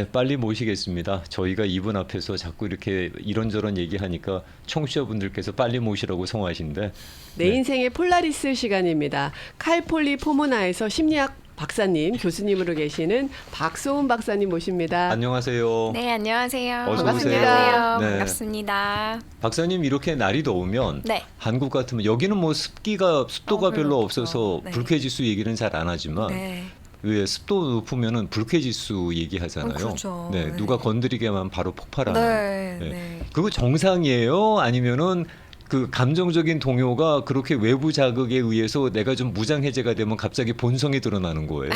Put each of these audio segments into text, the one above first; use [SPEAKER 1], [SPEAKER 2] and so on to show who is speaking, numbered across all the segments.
[SPEAKER 1] 네, 빨리 모시겠습니다. 저희가 이분 앞에서 자꾸 이렇게 이런저런 얘기하니까 청취자분들께서 빨리 모시라고 성하신데
[SPEAKER 2] 내 인생의 폴라리스 시간입니다. 칼폴리 포모나에서 심리학 박사님, 교수님으로 계시는 박소은 박사님 모십니다.
[SPEAKER 1] 안녕하세요.
[SPEAKER 3] 네, 안녕하세요.
[SPEAKER 1] 어서
[SPEAKER 2] 반갑습니다.
[SPEAKER 3] 오세요.
[SPEAKER 1] 네.
[SPEAKER 3] 반갑습니다.
[SPEAKER 1] 박사님 이렇게 날이 더우면
[SPEAKER 3] 네.
[SPEAKER 1] 한국 같으면 여기는 뭐 습도가
[SPEAKER 3] 별로
[SPEAKER 1] 별로
[SPEAKER 3] 없죠.
[SPEAKER 1] 없어서
[SPEAKER 3] 네.
[SPEAKER 1] 불쾌지수 얘기는 잘 안 하지만
[SPEAKER 3] 네.
[SPEAKER 1] 왜 습도 높으면은 불쾌지수 얘기하잖아요.
[SPEAKER 3] 그렇죠.
[SPEAKER 1] 네,
[SPEAKER 3] 네.
[SPEAKER 1] 누가 건드리게만 바로 폭발하는.
[SPEAKER 3] 네.
[SPEAKER 1] 네.
[SPEAKER 3] 네.
[SPEAKER 1] 그거 정상이에요? 아니면은 그 감정적인 동요가 그렇게 외부 자극에 의해서 내가 좀 무장 해제가 되면 갑자기 본성이 드러나는 거예요.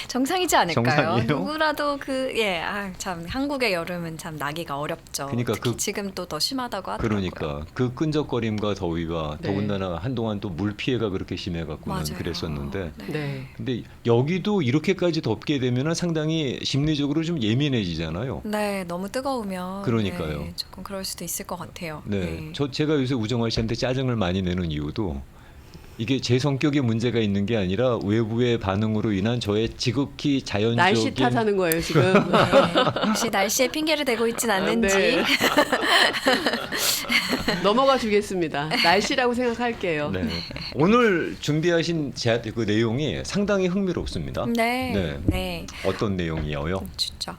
[SPEAKER 3] 정상이지 않을까요?
[SPEAKER 1] 정상이에요?
[SPEAKER 3] 누구라도 참 한국의 여름은 참 나기가 어렵죠.
[SPEAKER 1] 그러니까
[SPEAKER 3] 특히
[SPEAKER 1] 그-
[SPEAKER 3] 지금 또 더 심하다고 하더라고요.
[SPEAKER 1] 그러니까 그 끈적거림과 더위와
[SPEAKER 2] 네.
[SPEAKER 1] 더군다나 한동안 또 물 피해가 그렇게 심해갖고는
[SPEAKER 3] 맞아요.
[SPEAKER 1] 그랬었는데
[SPEAKER 3] 네.
[SPEAKER 2] 네.
[SPEAKER 1] 근데 여기도 이렇게까지 덥게 되면은 상당히 심리적으로 좀 예민해지잖아요.
[SPEAKER 3] 네, 너무 뜨거우면
[SPEAKER 1] 그러니까요.
[SPEAKER 3] 네, 조금 그럴 수도 있을 것 같아요.
[SPEAKER 1] 네, 제가 요새 우정화 씨한테 짜증을 많이 내는 이유도 이게 제 성격에 문제가 있는 게 아니라 외부의 반응으로 인한 저의 지극히 자연적인
[SPEAKER 2] 날씨 탓하는 거예요 지금.
[SPEAKER 3] 네, 혹시 날씨에 핑계를 대고 있진 않는지.
[SPEAKER 2] 네. 넘어가 주겠습니다. 날씨라고 생각할게요.
[SPEAKER 1] 네. 오늘 준비하신 그 내용이 상당히 흥미롭습니다.
[SPEAKER 3] 네.
[SPEAKER 1] 네.
[SPEAKER 3] 네.
[SPEAKER 1] 어떤 내용이에요?
[SPEAKER 3] 진짜.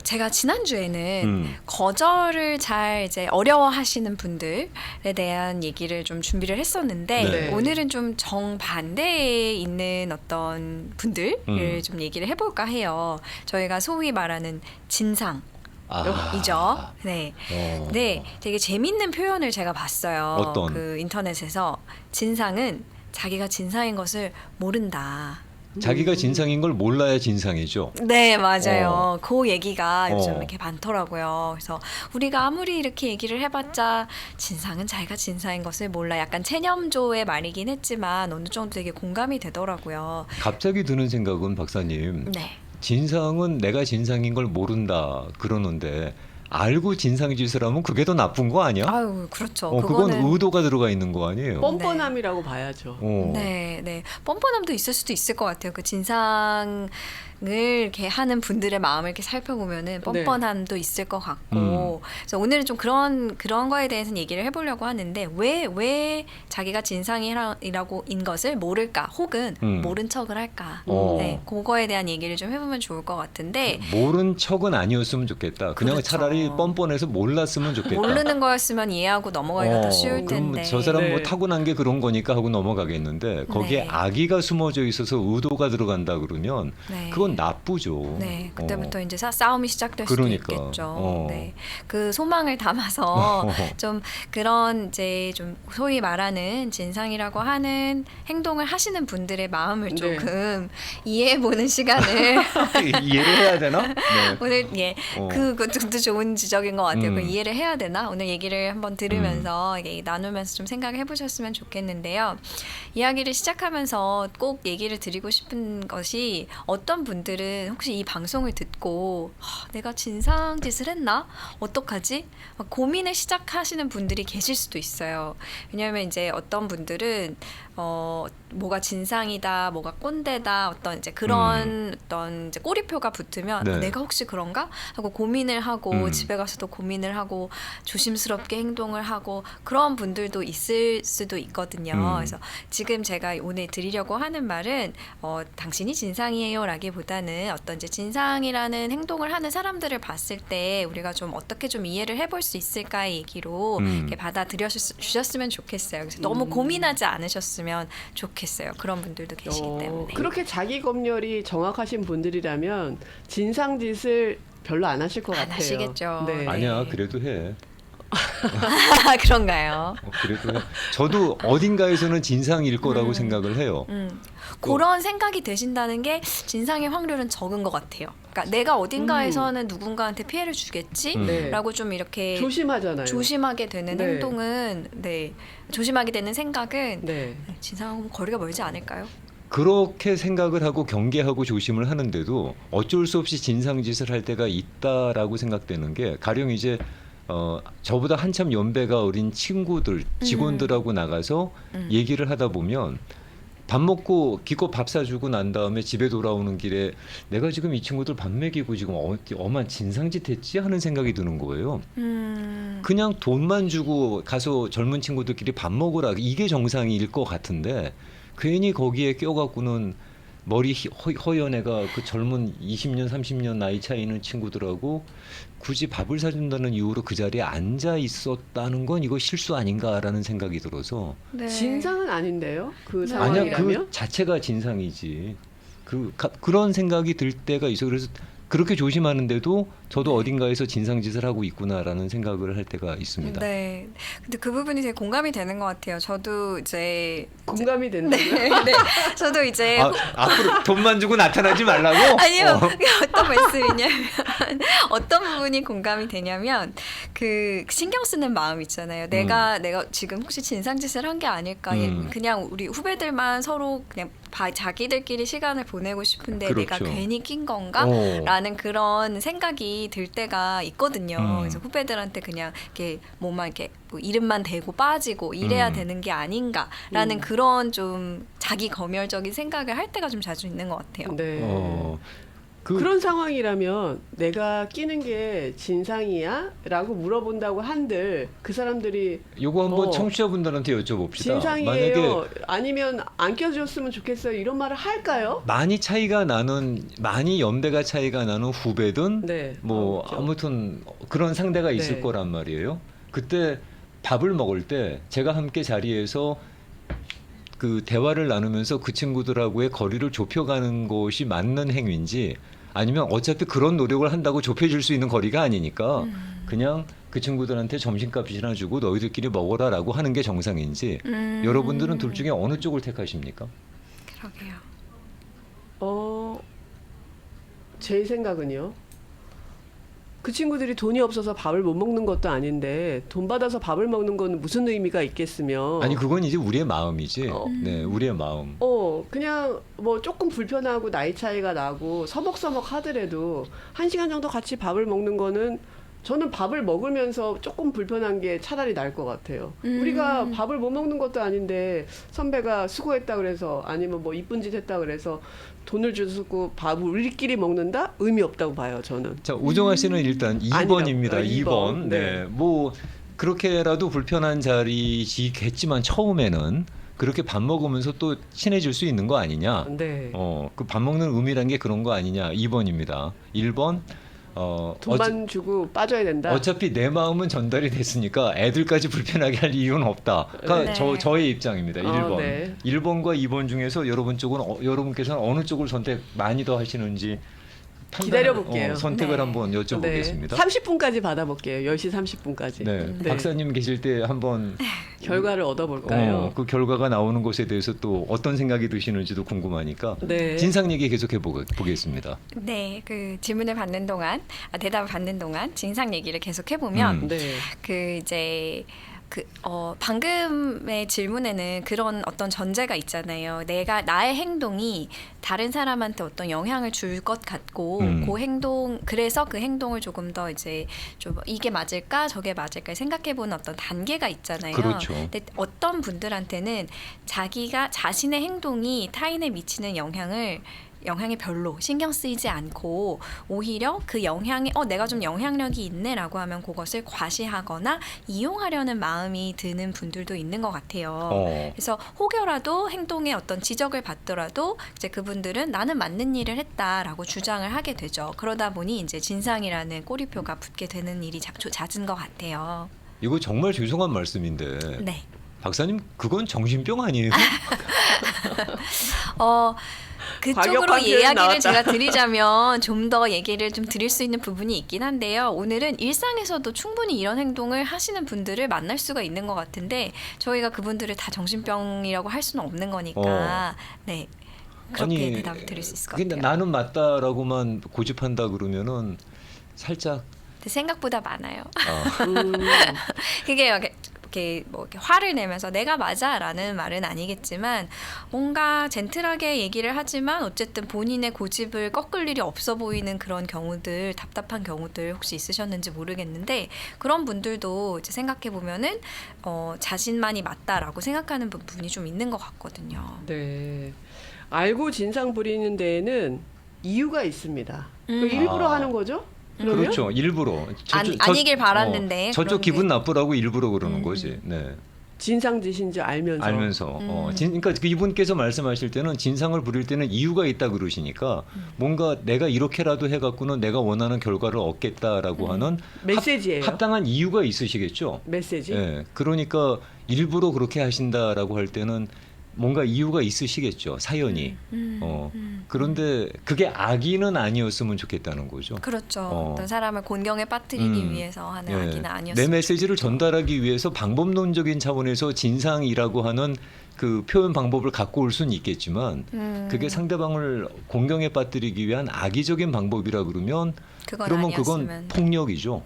[SPEAKER 3] 제가 지난주에는
[SPEAKER 1] 음.
[SPEAKER 3] 거절을 잘 이제 어려워하시는 분들에 대한 얘기를 좀 준비를 했었는데
[SPEAKER 1] 네.
[SPEAKER 3] 오늘은 좀 정반대에 있는 어떤 분들을 좀 얘기를 해볼까 해요. 저희가 소위 말하는 진상. 이죠. 네.
[SPEAKER 1] 어.
[SPEAKER 3] 네, 되게 재밌는 표현을 제가 봤어요.
[SPEAKER 1] 어떤?
[SPEAKER 3] 그 인터넷에서 진상은 자기가 진상인 것을 모른다.
[SPEAKER 1] 자기가 진상인 걸 몰라야 진상이죠.
[SPEAKER 3] 네, 맞아요. 그 얘기가 요즘
[SPEAKER 1] 어.
[SPEAKER 3] 이렇게 많더라고요. 그래서 우리가 아무리 이렇게 얘기를 해봤자 진상은 자기가 진상인 것을 몰라. 약간 체념조의 말이긴 했지만 어느 정도 되게 공감이 되더라고요.
[SPEAKER 1] 갑자기 드는 생각은 박사님,
[SPEAKER 3] 네.
[SPEAKER 1] 진상은 내가 진상인 걸 모른다 그러는데 알고 진상짓을 하면 그게 더 나쁜 거 아니야?
[SPEAKER 3] 아유, 그렇죠.
[SPEAKER 1] 그건 의도가 들어가 있는 거 아니에요?
[SPEAKER 2] 뻔뻔함이라고 봐야죠.
[SPEAKER 3] 네, 네. 뻔뻔함도 있을 수도 있을 것 같아요. 그 진상을 이렇게 하는 분들의 마음을 이렇게 살펴보면은 뻔뻔함도 있을 것 같고. 그래서 오늘은 좀 그런 거에 대해서는 얘기를 해보려고 하는데 왜 자기가 진상이라고인 것을 모를까, 혹은 모른 척을 할까. 네, 그거에 대한 얘기를 좀 해보면 좋을 것 같은데.
[SPEAKER 1] 모른 척은 아니었으면 좋겠다. 그냥
[SPEAKER 3] 그렇죠.
[SPEAKER 1] 차라리 뻔뻔해서 몰랐으면 좋겠다.
[SPEAKER 3] 모르는 거였으면 이해하고 넘어가기가 더 쉬울
[SPEAKER 1] 그럼
[SPEAKER 3] 텐데.
[SPEAKER 1] 저 사람 뭐
[SPEAKER 2] 네.
[SPEAKER 1] 타고난 게 그런 거니까 하고 넘어가겠는데 거기에
[SPEAKER 3] 네.
[SPEAKER 1] 악의가 숨어져 있어서 의도가 들어간다 그러면
[SPEAKER 3] 네.
[SPEAKER 1] 그건 나쁘죠.
[SPEAKER 3] 네, 그때부터 이제 싸움이 시작될
[SPEAKER 1] 그러니까.
[SPEAKER 3] 수도 있겠죠.
[SPEAKER 1] 어.
[SPEAKER 3] 네, 그 소망을 담아서 좀 그런 이제 좀 소위 말하는 진상이라고 하는 행동을 하시는 분들의 마음을
[SPEAKER 2] 네.
[SPEAKER 3] 조금 이해해보는 시간을
[SPEAKER 1] 이해를 해야 되나? 네.
[SPEAKER 3] 오늘
[SPEAKER 1] 어.
[SPEAKER 3] 그것도 좋은 지적인 것 같아요. 그
[SPEAKER 1] 음.
[SPEAKER 3] 이해를 해야 되나? 오늘 얘기를 한번 들으면서 이게 나누면서 좀 생각을 해보셨으면 좋겠는데요. 이야기를 시작하면서 꼭 얘기를 드리고 싶은 것이 어떤 분들은 혹시 이 방송을 듣고 내가 진상 짓을 했나? 어떡하지? 막 고민을 시작하시는 분들이 계실 수도 있어요. 왜냐하면 이제 어떤 분들은 뭐가 진상이다, 뭐가 꼰대다, 어떤 이제 그런 어떤 이제 꼬리표가 붙으면
[SPEAKER 1] 네.
[SPEAKER 3] 내가 혹시 그런가? 하고 고민을 하고 집에 가서도 고민을 하고 조심스럽게 행동을 하고 그런 분들도 있을 수도 있거든요. 그래서 지금 제가 오늘 드리려고 하는 말은 당신이 진상이에요라기보다는 어떤 이제 진상이라는 행동을 하는 사람들을 봤을 때 우리가 좀 어떻게 좀 이해를 해볼 수 있을까의 얘기로 이렇게 받아들여 주셨으면 좋겠어요. 그래서 너무 고민하지 않으셨으면 좋겠어요. 그런 분들도 계시기 때문에.
[SPEAKER 2] 그렇게 자기 검열이 정확하신 분들이라면 진상짓을 별로 안 하실 것
[SPEAKER 3] 안
[SPEAKER 2] 같아요.
[SPEAKER 3] 하시겠죠.
[SPEAKER 2] 네.
[SPEAKER 1] 아니야, 그래도 해.
[SPEAKER 3] 그런가요?
[SPEAKER 1] 그래도 해. 저도 어딘가에서는 진상일 거라고 생각을 해요.
[SPEAKER 3] 그런 생각이 드신다는 게 진상의 확률은 적은 것 같아요. 그러니까 내가 어딘가에서는 누군가한테 피해를 주겠지라고 좀 이렇게
[SPEAKER 2] 조심하잖아요.
[SPEAKER 3] 조심하게 되는
[SPEAKER 2] 네.
[SPEAKER 3] 행동은 조심하게 되는 생각은
[SPEAKER 2] 네.
[SPEAKER 3] 진상하고 거리가 멀지 않을까요?
[SPEAKER 1] 그렇게 생각을 하고 경계하고 조심을 하는데도 어쩔 수 없이 진상짓을 할 때가 있다라고 생각되는 게 가령 이제 저보다 한참 연배가 어린 친구들, 직원들하고 나가서 얘기를 하다 보면 밥 먹고 기껏 밥 사주고 난 다음에 집에 돌아오는 길에 내가 지금 이 친구들 밥 먹이고 지금 엄한 진상짓 했지 하는 생각이 드는 거예요. 그냥 돈만 주고 가서 젊은 친구들끼리 밥 먹으라 이게 정상일 것 같은데 괜히 거기에 껴갖고는 머리 허연 애가 그 젊은 20년 30년 나이 차이 있는 친구들하고 굳이 밥을 사준다는 이유로 그 자리에 앉아 있었다는 건 이거 실수 아닌가라는 생각이 들어서
[SPEAKER 3] 네.
[SPEAKER 2] 진상은 아닌데요. 그
[SPEAKER 3] 네.
[SPEAKER 1] 아니야
[SPEAKER 2] 상황이라면.
[SPEAKER 1] 그 자체가 진상이지 그런 생각이 들 때가 있어. 그래서 그렇게 조심하는데도 저도 어딘가에서 진상짓을 하고 있구나라는 생각을 할 때가 있습니다.
[SPEAKER 3] 네. 근데 그 부분이 되게 공감이 되는 것 같아요. 저도 이제
[SPEAKER 2] 공감이 된다고요?
[SPEAKER 3] 네. 저도 이제
[SPEAKER 1] 앞으로 돈만 주고 나타나지 말라고?
[SPEAKER 3] 아니요. 그게 어떤 말씀이냐면 어떤 부분이 공감이 되냐면 그 신경 쓰는 마음 있잖아요. 내가 지금 혹시 진상짓을 한 게 아닐까? 그냥 우리 후배들만 서로 그냥 자기들끼리 시간을 보내고 싶은데
[SPEAKER 1] 그렇죠.
[SPEAKER 3] 내가 괜히 낀 건가? 라는 그런 생각이 들 때가 있거든요. 그래서 후배들한테 그냥 이렇게 뭐만 이렇게 뭐 이름만 대고 빠지고 이래야 되는 게 아닌가라는 그런 좀 자기 검열적인 생각을 할 때가 좀 자주 있는 것 같아요.
[SPEAKER 2] 네. 그런 상황이라면 내가 끼는 게 진상이야? 라고 물어본다고 한들 그 사람들이
[SPEAKER 1] 요거 한번 청취자분들한테 여쭤봅시다.
[SPEAKER 2] 진상이에요.
[SPEAKER 1] 만약에
[SPEAKER 2] 아니면 안 껴줬으면 좋겠어요. 이런 말을 할까요?
[SPEAKER 1] 많이 연배가 차이가 나는 후배든
[SPEAKER 2] 네.
[SPEAKER 1] 뭐
[SPEAKER 2] 없죠.
[SPEAKER 1] 아무튼 그런 상대가 있을
[SPEAKER 2] 네.
[SPEAKER 1] 거란 말이에요. 그때 밥을 먹을 때 제가 함께 자리에서 그 대화를 나누면서 그 친구들하고의 거리를 좁혀가는 것이 맞는 행위인지 아니면 어차피 그런 노력을 한다고 좁혀질 수 있는 거리가 아니니까 그냥 그 친구들한테 점심값이나 주고 너희들끼리 먹어라라고 하는 게 정상인지 여러분들은 둘 중에 어느 쪽을 택하십니까?
[SPEAKER 3] 그러게요.
[SPEAKER 2] 제 생각은요. 그 친구들이 돈이 없어서 밥을 못 먹는 것도 아닌데 돈 받아서 밥을 먹는 건 무슨 의미가 있겠으며.
[SPEAKER 1] 아니 그건 이제 우리의 마음이지. 네, 우리의 마음.
[SPEAKER 2] 그냥 뭐 조금 불편하고 나이 차이가 나고 서먹서먹 하더라도 1시간 정도 같이 밥을 먹는 거는 저는 밥을 먹으면서 조금 불편한 게 차라리 나을 것 같아요. 우리가 밥을 못 먹는 것도 아닌데 선배가 수고했다 그래서 아니면 뭐 이쁜 짓 했다 그래서 돈을 주고 밥을 우리끼리 먹는다? 의미 없다고 봐요, 저는.
[SPEAKER 1] 자, 우정아 씨는 일단 2번입니다.
[SPEAKER 2] 아니라고요.
[SPEAKER 1] 2번. 네.
[SPEAKER 2] 네.
[SPEAKER 1] 뭐 그렇게라도 불편한 자리시겠지만 처음에는 그렇게 밥 먹으면서 또 친해질 수 있는 거 아니냐?
[SPEAKER 2] 네.
[SPEAKER 1] 그 밥 먹는 의미란 게 그런 거 아니냐? 2번입니다. 1번
[SPEAKER 2] 돈만 주고 빠져야 된다.
[SPEAKER 1] 어차피 내 마음은 전달이 됐으니까 애들까지 불편하게 할 이유는 없다. 그러니까
[SPEAKER 3] 네.
[SPEAKER 1] 저의 입장입니다. 1번.
[SPEAKER 2] 네.
[SPEAKER 1] 1번과 2번 중에서 여러분께서는 어느 쪽을 선택 많이 더 하시는지
[SPEAKER 2] 기다려볼게요.
[SPEAKER 1] 선택을
[SPEAKER 3] 네.
[SPEAKER 1] 한번 여쭤보겠습니다.
[SPEAKER 2] 30분까지 받아볼게요. 10시 30분까지.
[SPEAKER 1] 네. 박사님 계실 때 한번
[SPEAKER 2] 결과를 얻어볼까요?
[SPEAKER 1] 그 결과가 나오는 것에 대해서 또 어떤 생각이 드시는지도 궁금하니까
[SPEAKER 2] 네.
[SPEAKER 1] 진상 얘기 계속해 보겠습니다.
[SPEAKER 3] 네, 그 질문을 받는 동안, 대답을 받는 동안 진상 얘기를 계속 해보면,
[SPEAKER 2] 네.
[SPEAKER 3] 그 이제 방금의 질문에는 그런 어떤 전제가 있잖아요. 나의 행동이 다른 사람한테 어떤 영향을 줄 것 같고, 그래서 그 행동을 조금 더 이제 좀 이게 맞을까, 저게 맞을까 생각해보는 어떤 단계가 있잖아요.
[SPEAKER 1] 그렇죠.
[SPEAKER 3] 근데 어떤 분들한테는 자신의 행동이 타인에 미치는 영향이 별로 신경 쓰이지 않고 오히려 그 영향이 내가 좀 영향력이 있네라고 하면 그것을 과시하거나 이용하려는 마음이 드는 분들도 있는 것 같아요. 그래서 혹여라도 행동에 어떤 지적을 받더라도 이제 그분들은 나는 맞는 일을 했다라고 주장을 하게 되죠. 그러다 보니 이제 진상이라는 꼬리표가 붙게 되는 일이 잦은 것 같아요.
[SPEAKER 1] 이거 정말 죄송한 말씀인데
[SPEAKER 3] 네.
[SPEAKER 1] 박사님 그건 정신병 아니에요?
[SPEAKER 3] 그쪽으로
[SPEAKER 2] 과격한 표현
[SPEAKER 3] 이야기를
[SPEAKER 2] 나왔다.
[SPEAKER 3] 제가 드리자면 좀 더 얘기를 좀 드릴 수 있는 부분이 있긴 한데요. 오늘은 일상에서도 충분히 이런 행동을 하시는 분들을 만날 수가 있는 것 같은데 저희가 그분들을 다 정신병이라고 할 수는 없는 거니까 네 그렇게 대답을 드릴 수 있을 것
[SPEAKER 1] 근데
[SPEAKER 3] 같아요.
[SPEAKER 1] 나는 맞다라고만 고집한다 그러면은 살짝
[SPEAKER 3] 근데 생각보다 많아요.
[SPEAKER 2] 음.
[SPEAKER 3] 그게 이렇게 이렇게 화를 내면서 내가 맞아라는 말은 아니겠지만 뭔가 젠틀하게 얘기를 하지만 어쨌든 본인의 고집을 꺾을 일이 없어 보이는 그런 경우들, 답답한 경우들 혹시 있으셨는지 모르겠는데 그런 분들도 이제 생각해 보면은 자신만이 맞다라고 생각하는 부분이 좀 있는 것 같거든요.
[SPEAKER 2] 네. 알고 진상 부리는 데에는 이유가 있습니다. 일부러 하는 거죠? 그러면?
[SPEAKER 1] 그렇죠. 일부러.
[SPEAKER 3] 아니길 바랐는데.
[SPEAKER 1] 저쪽
[SPEAKER 3] 그런데.
[SPEAKER 1] 기분 나쁘라고 일부러 그러는 거지. 네.
[SPEAKER 2] 진상짓인 줄 알면서.
[SPEAKER 1] 그러니까 이분께서 말씀하실 때는 진상을 부릴 때는 이유가 있다 그러시니까 뭔가 내가 이렇게라도 해갖고는 내가 원하는 결과를 얻겠다라고 하는
[SPEAKER 2] 메시지예요.
[SPEAKER 1] 합당한 이유가 있으시겠죠.
[SPEAKER 2] 메시지.
[SPEAKER 1] 네. 그러니까 일부러 그렇게 하신다라고 할 때는 뭔가 이유가 있으시겠죠. 사연이. 그런데 그게 악의는 아니었으면 좋겠다는 거죠.
[SPEAKER 3] 그렇죠. 어떤 사람을 곤경에 빠뜨리기 위해서 하는 악의는 아니었어요.
[SPEAKER 1] 내 메시지를 전달하기 위해서 방법론적인 차원에서 진상이라고 하는 그 표현 방법을 갖고 올 수는 있겠지만 그게 상대방을 곤경에 빠뜨리기 위한 악의적인 방법이라 그러면 그러면 그건 폭력이죠.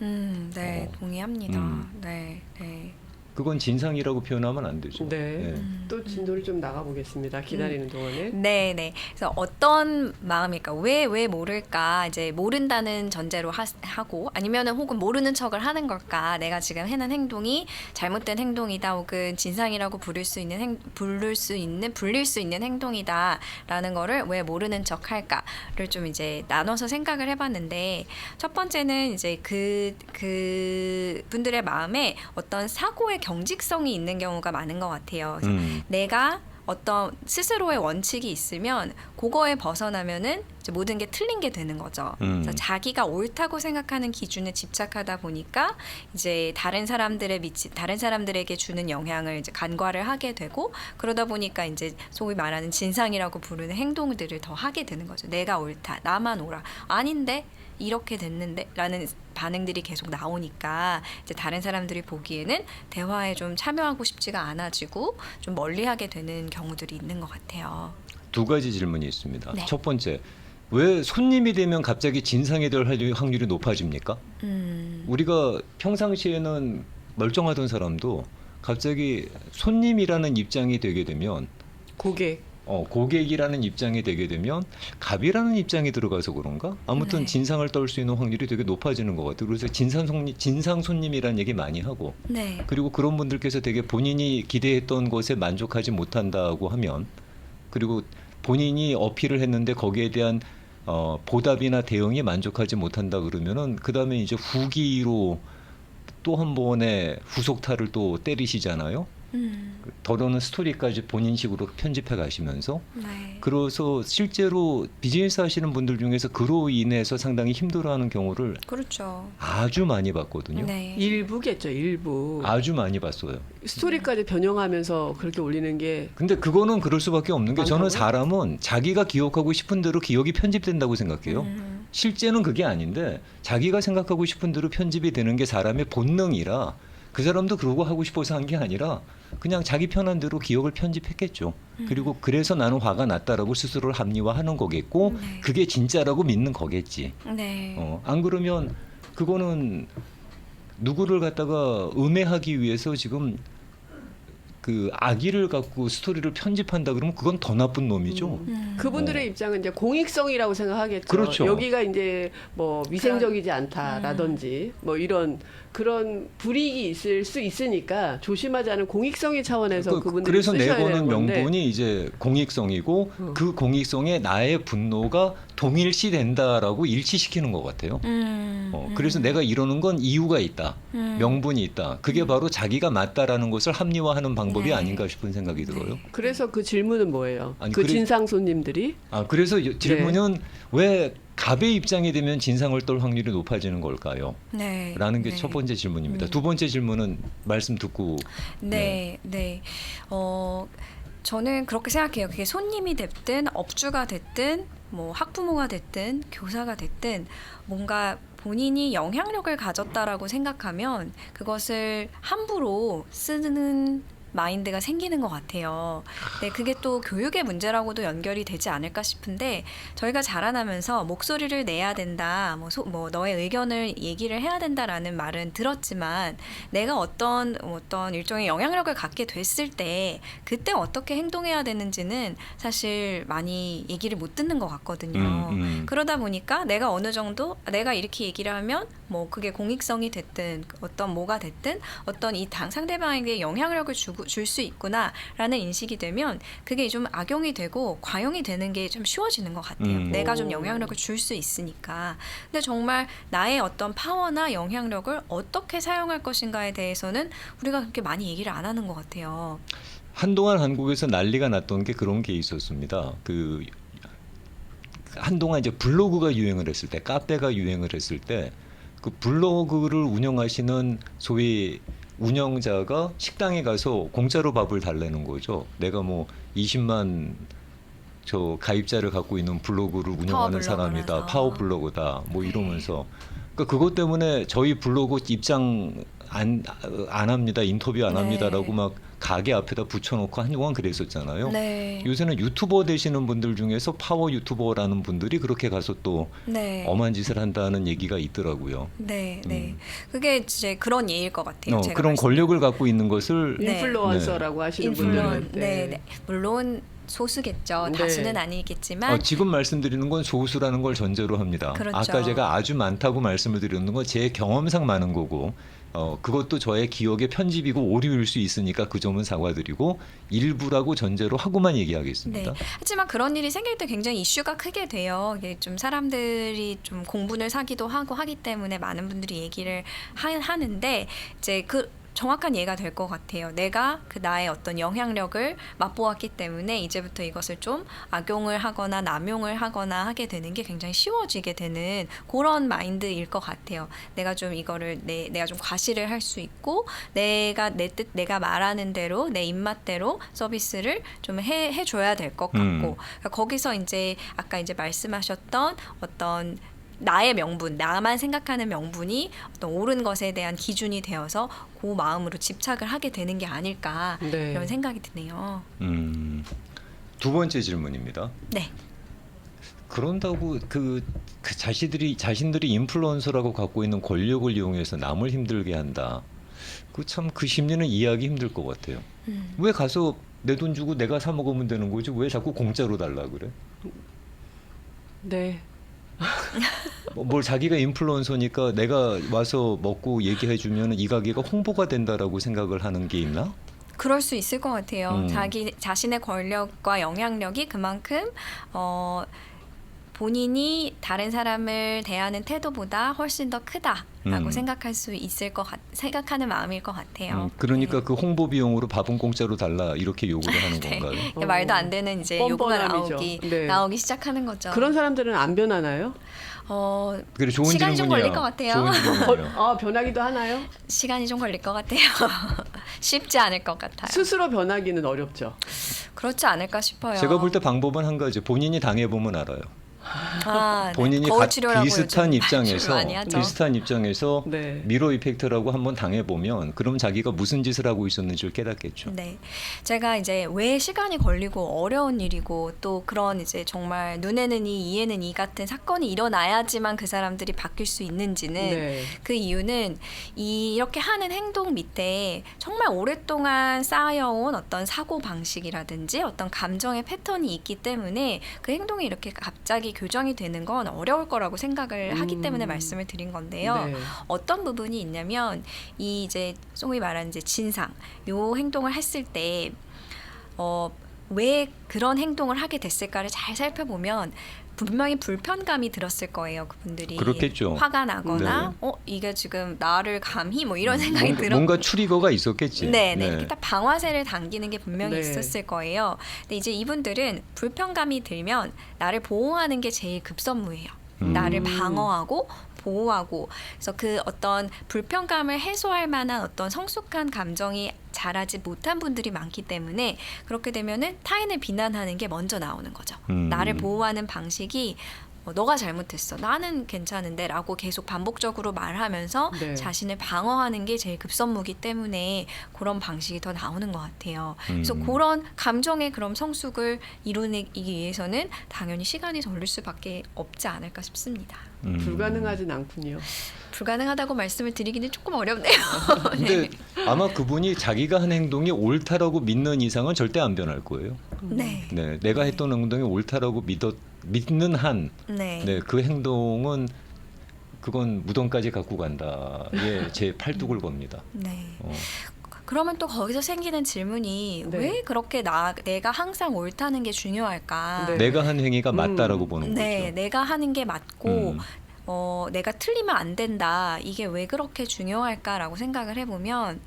[SPEAKER 3] 네, 동의합니다. 네, 네.
[SPEAKER 1] 그건 진상이라고 표현하면 안 되죠.
[SPEAKER 2] 네. 또 진도를 좀 나가보겠습니다. 기다리는 동안에.
[SPEAKER 3] 네, 네. 그래서 어떤 마음일까? 왜 모를까? 이제 모른다는 전제로 하고 아니면은 혹은 모르는 척을 하는 걸까? 내가 지금 해는 행동이 잘못된 행동이다, 혹은 진상이라고 불릴 수 있는 행동이다라는 거를 왜 모르는 척 할까를 좀 이제 나눠서 생각을 해봤는데 첫 번째는 이제 그 분들의 마음에 어떤 사고의 경직성이 있는 경우가 많은 것 같아요. 그래서 내가 어떤 스스로의 원칙이 있으면 그거에 벗어나면은 이제 모든 게 틀린 게 되는 거죠. 그래서 자기가 옳다고 생각하는 기준에 집착하다 보니까 이제 다른 사람들에게 주는 영향을 이제 간과를 하게 되고 그러다 보니까 이제 소위 말하는 진상이라고 부르는 행동들을 더 하게 되는 거죠. 내가 옳다, 나만 옳아, 아닌데 이렇게 됐는데 라는 반응들이 계속 나오니까 이제 다른 사람들이 보기에는 대화에 좀 참여하고 싶지가 않아지고 좀 멀리하게 되는 경우들이 있는 것 같아요.
[SPEAKER 1] 두 가지 질문이 있습니다.
[SPEAKER 3] 네.
[SPEAKER 1] 첫 번째, 왜 손님이 되면 갑자기 진상이 될 확률이 높아집니까? 우리가 평상시에는 멀쩡하던 사람도 갑자기 손님이라는 입장이 되게 되면 고객이라는 입장이 되게 되면 갑이라는 입장이 들어가서 그런가? 아무튼
[SPEAKER 3] 네.
[SPEAKER 1] 진상을 떨 수 있는 확률이 되게 높아지는 것 같아요. 그래서 진상 손님이라는 얘기 많이 하고
[SPEAKER 3] 네.
[SPEAKER 1] 그리고 그런 분들께서 되게 본인이 기대했던 것에 만족하지 못한다고 하면 그리고 본인이 어필을 했는데 거기에 대한 보답이나 대응이 만족하지 못한다 그러면은 그다음에 이제 후기로 또 한 번의 후속타를 또 때리시잖아요. 더러는 스토리까지 본인식으로 편집해 가시면서
[SPEAKER 3] 네.
[SPEAKER 1] 그래서 실제로 비즈니스 하시는 분들 중에서 그로 인해서 상당히 힘들어하는 경우를
[SPEAKER 3] 그렇죠.
[SPEAKER 1] 아주 많이 봤거든요.
[SPEAKER 3] 네.
[SPEAKER 2] 일부겠죠. 일부.
[SPEAKER 1] 아주 많이 봤어요.
[SPEAKER 2] 스토리까지 변형하면서 그렇게 올리는 게
[SPEAKER 1] 근데 그거는 그럴 수밖에 없는 게 저는
[SPEAKER 2] 많다고요?
[SPEAKER 1] 사람은 자기가 기억하고 싶은 대로 기억이 편집된다고 생각해요. 실제는 그게 아닌데 자기가 생각하고 싶은 대로 편집이 되는 게 사람의 본능이라 그 사람도 그러고 하고 싶어서 한 게 아니라 그냥 자기 편한 대로 기억을 편집했겠죠. 그리고 그래서 나는 화가 났다라고 스스로를 합리화하는 거겠고
[SPEAKER 3] 네.
[SPEAKER 1] 그게 진짜라고 믿는 거겠지.
[SPEAKER 3] 네.
[SPEAKER 1] 안 그러면 그거는 누구를 갖다가 음해하기 위해서 지금 그 악의를 갖고 스토리를 편집한다 그러면 그건 더 나쁜 놈이죠.
[SPEAKER 2] 그분들의 입장은 이제 공익성이라고 생각하겠죠.
[SPEAKER 1] 그렇죠.
[SPEAKER 2] 여기가 이제 뭐 위생적이지 않다라든지 뭐 이런 그런 불이익이 있을 수 있으니까 조심하지 않은 공익성의 차원에서 그분들이
[SPEAKER 1] 그래서
[SPEAKER 2] 쓰셔야
[SPEAKER 1] 내거는
[SPEAKER 2] 되는 건데
[SPEAKER 1] 명분이 이제 공익성이고 그 공익성에 나의 분노가 동일시된다라고 일치시키는 것 같아요. 그래서 내가 이러는 건 이유가 있다. 명분이 있다. 그게 바로 자기가 맞다라는 것을 합리화하는 방법이
[SPEAKER 3] 네.
[SPEAKER 1] 아닌가 싶은 생각이 들어요.
[SPEAKER 2] 그래서 그 질문은 뭐예요?
[SPEAKER 1] 아니,
[SPEAKER 2] 그 진상 손님들이
[SPEAKER 1] 그래서 질문은 왜 갑의 입장이 되면 진상을 떨 확률이 높아지는 걸까요?
[SPEAKER 3] 네.
[SPEAKER 1] 라는 게
[SPEAKER 3] 네.
[SPEAKER 1] 첫 번째 질문입니다. 두 번째 질문은 말씀 듣고
[SPEAKER 3] 네, 네. 저는 그렇게 생각해요. 그게 손님이 됐든 업주가 됐든 뭐 학부모가 됐든 교사가 됐든 뭔가 본인이 영향력을 가졌다라고 생각하면 그것을 함부로 쓰는 마인드가 생기는 것 같아요. 네, 그게 또 교육의 문제라고도 연결이 되지 않을까 싶은데 저희가 자라나면서 목소리를 내야 된다, 뭐 너의 의견을 얘기를 해야 된다라는 말은 들었지만 내가 어떤 일종의 영향력을 갖게 됐을 때 그때 어떻게 행동해야 되는지는 사실 많이 얘기를 못 듣는 것 같거든요. 그러다 보니까 내가 어느 정도 내가 이렇게 얘기를 하면 뭐 그게 공익성이 됐든 어떤 뭐가 됐든 어떤 이 상대방에게 영향력을 줄 수 있구나라는 인식이 되면 그게 좀 악용이 되고 과용이 되는 게 좀 쉬워지는 것 같아요. 내가 좀 영향력을 줄 수 있으니까. 근데 정말 나의 어떤 파워나 영향력을 어떻게 사용할 것인가에 대해서는 우리가 그렇게 많이 얘기를 안 하는 것 같아요.
[SPEAKER 1] 한동안 한국에서 난리가 났던 게 그런 게 있었습니다. 그 한동안 이제 블로그가 유행을 했을 때, 카페가 유행을 했을 때 그 블로그를 운영하시는 소위 운영자가 식당에 가서 공짜로 밥을 달라는 거죠. 내가 뭐 20만 저 가입자를 갖고 있는 블로그를 운영하는 사람이다, 파워 블로그다, 뭐 이러면서 그러니까 그것 때문에 저희 블로그 입장 안 합니다, 인터뷰 안 합니다라고 막 가게 앞에다 붙여놓고 한동안 그랬었잖아요.
[SPEAKER 3] 네.
[SPEAKER 1] 요새는 유튜버 되시는 분들 중에서 파워 유튜버라는 분들이 그렇게 가서 또 엄한 짓을 한다는 얘기가 있더라고요.
[SPEAKER 3] 네, 네. 그게 이제 그런 예일 것 같아요. 제가
[SPEAKER 1] 그런 권력을 갖고 있는 것을
[SPEAKER 2] 인플루언서라고 하시는 분들은
[SPEAKER 3] 네. 물론 소수겠죠.
[SPEAKER 2] 네.
[SPEAKER 3] 다수는 아니겠지만
[SPEAKER 1] 지금 말씀드리는 건 소수라는 걸 전제로 합니다.
[SPEAKER 3] 그렇죠.
[SPEAKER 1] 아까 제가 아주 많다고 말씀을 드렸는 건 제 경험상 많은 거고 그것도 저의 기억의 편집이고 오류일 수 있으니까 그 점은 사과드리고 일부라고 전제로 하고만 얘기하겠습니다.
[SPEAKER 3] 네. 하지만 그런 일이 생길 때 굉장히 이슈가 크게 돼요. 이게 좀 사람들이 좀 공분을 사기도 하고 하기 때문에 많은 분들이 얘기를 하는데 이제 그 정확한 예가 될 것 같아요. 내가 그 나의 어떤 영향력을 맛보았기 때문에 이제부터 이것을 좀 악용을 하거나 남용을 하거나 하게 되는 게 굉장히 쉬워지게 되는 그런 마인드일 것 같아요. 내가 좀 이거를 내가 좀 과시를 할 수 있고 내가 내가 말하는 대로 내 입맛대로 서비스를 좀 해줘야 될 것 같고 그러니까 거기서 이제 아까 이제 말씀하셨던 어떤 나의 명분, 나만 생각하는 명분이 어떤 옳은 것에 대한 기준이 되어서 그 마음으로 집착을 하게 되는 게 아닐까 이런 생각이 드네요.
[SPEAKER 1] 두 번째 질문입니다.
[SPEAKER 3] 네.
[SPEAKER 1] 그런다고 그 자신들이 인플루언서라고 갖고 있는 권력을 이용해서 남을 힘들게 한다. 그 심리는 이해하기 힘들 것 같아요. 왜 가서 내 돈 주고 내가 사 먹으면 되는 거지? 왜 자꾸 공짜로 달라 그래?
[SPEAKER 2] 네.
[SPEAKER 1] 뭘 자기가 인플루언서니까 내가 와서 먹고 얘기해주면 이 가게가 홍보가 된다라고 생각을 하는 게 있나?
[SPEAKER 3] 그럴 수 있을 것 같아요. 자신의 권력과 영향력이 그만큼 본인이 다른 사람을 대하는 태도보다 훨씬 더 크다라고 생각할 수 있을 생각하는 마음일 것 같아요.
[SPEAKER 1] 그러니까 그 홍보 비용으로 밥은 공짜로 달라 이렇게 요구를 하는 건가요?
[SPEAKER 3] 말도 안 되는 이제 요구가 나오기 시작하는 거죠.
[SPEAKER 2] 그런 사람들은 안 변하나요?
[SPEAKER 1] 그래, 좋은
[SPEAKER 3] 시간이
[SPEAKER 1] 질문이야.
[SPEAKER 3] 좀 걸릴 것 같아요.
[SPEAKER 1] 좋은 질문이에요.
[SPEAKER 2] 변하기도 하나요?
[SPEAKER 3] 시간이 좀 걸릴 것 같아요. 쉽지 않을 것 같아요.
[SPEAKER 2] 스스로 변하기는 어렵죠.
[SPEAKER 3] 그렇지 않을까 싶어요.
[SPEAKER 1] 제가 볼 때 방법은 한 가지. 본인이 당해보면 알아요. 본인이 비슷한 입장에서
[SPEAKER 2] 네.
[SPEAKER 1] 미러 이펙트라고 한번 당해보면 그럼 자기가 무슨 짓을 하고 있었는지를 깨닫겠죠.
[SPEAKER 3] 네, 제가 이제 왜 시간이 걸리고 어려운 일이고 또 그런 이제 정말 눈에는 이 이에는 이 같은 사건이 일어나야지만 그 사람들이 바뀔 수 있는지는 그 이유는 이렇게 하는 행동 밑에 정말 오랫동안 쌓여온 어떤 사고 방식이라든지 어떤 감정의 패턴이 있기 때문에 그 행동이 이렇게 갑자기 교정이 되는 건 어려울 거라고 생각을 하기 때문에 말씀을 드린 건데요. 어떤 부분이 있냐면 이 이제 소위 말하는 이제 진상, 요 행동을 했을 때 왜 그런 행동을 하게 됐을까를 잘 살펴보면 분명히 불편감이 들었을 거예요. 그분들이
[SPEAKER 1] 그렇겠죠.
[SPEAKER 3] 화가 나거나 이게 지금 나를 감히 뭐 이런 생각이 들었고
[SPEAKER 1] 뭔가 트리거가 있었겠지.
[SPEAKER 3] 네. 이렇게 딱 방아쇠를 당기는 게 분명히 있었을 거예요. 근데 이제 이분들은 불편감이 들면 나를 보호하는 게 제일 급선무예요. 나를 방어하고 보호하고 그래서 그 어떤 불편감을 해소할 만한 어떤 성숙한 감정이 자라지 못한 분들이 많기 때문에 그렇게 되면은 타인을 비난하는 게 먼저 나오는 거죠. 나를 보호하는 방식이 너가 잘못했어. 나는 괜찮은데 라고 계속 반복적으로 말하면서
[SPEAKER 2] 네.
[SPEAKER 3] 자신을 방어하는 게 제일 급선무기 때문에 그런 방식이 더 나오는 것 같아요. 그래서 그런 감정의 그런 성숙을 이루기 위해서는 당연히 시간이 걸릴 수밖에 없지 않을까 싶습니다.
[SPEAKER 2] 불가능하진 않군요.
[SPEAKER 3] 불가능하다고 말씀을 드리기는 조금 어렵네요.
[SPEAKER 1] 근데 아마 그분이 자기가 한 행동이 옳다라고 믿는 이상은 절대 안 변할 거예요.
[SPEAKER 3] 네.
[SPEAKER 1] 네, 내가 했던 행동이 옳다라고 믿는 한,
[SPEAKER 3] 네.
[SPEAKER 1] 네, 그 행동은 그건 무덤까지 갖고 간다에 제 팔뚝을 겁니다.
[SPEAKER 3] 네.
[SPEAKER 1] 어.
[SPEAKER 3] 그러면 또 거기서 생기는 질문이
[SPEAKER 2] 네.
[SPEAKER 3] 왜 그렇게 내가 항상 옳다는 게 중요할까?
[SPEAKER 2] 네.
[SPEAKER 1] 내가 한 행위가 맞다라고 보는
[SPEAKER 3] 네,
[SPEAKER 1] 거죠.
[SPEAKER 3] 내가 하는 게 맞고
[SPEAKER 1] 음.
[SPEAKER 3] 내가 틀리면 안 된다. 이게 왜 그렇게 중요할까라고 생각을 해보면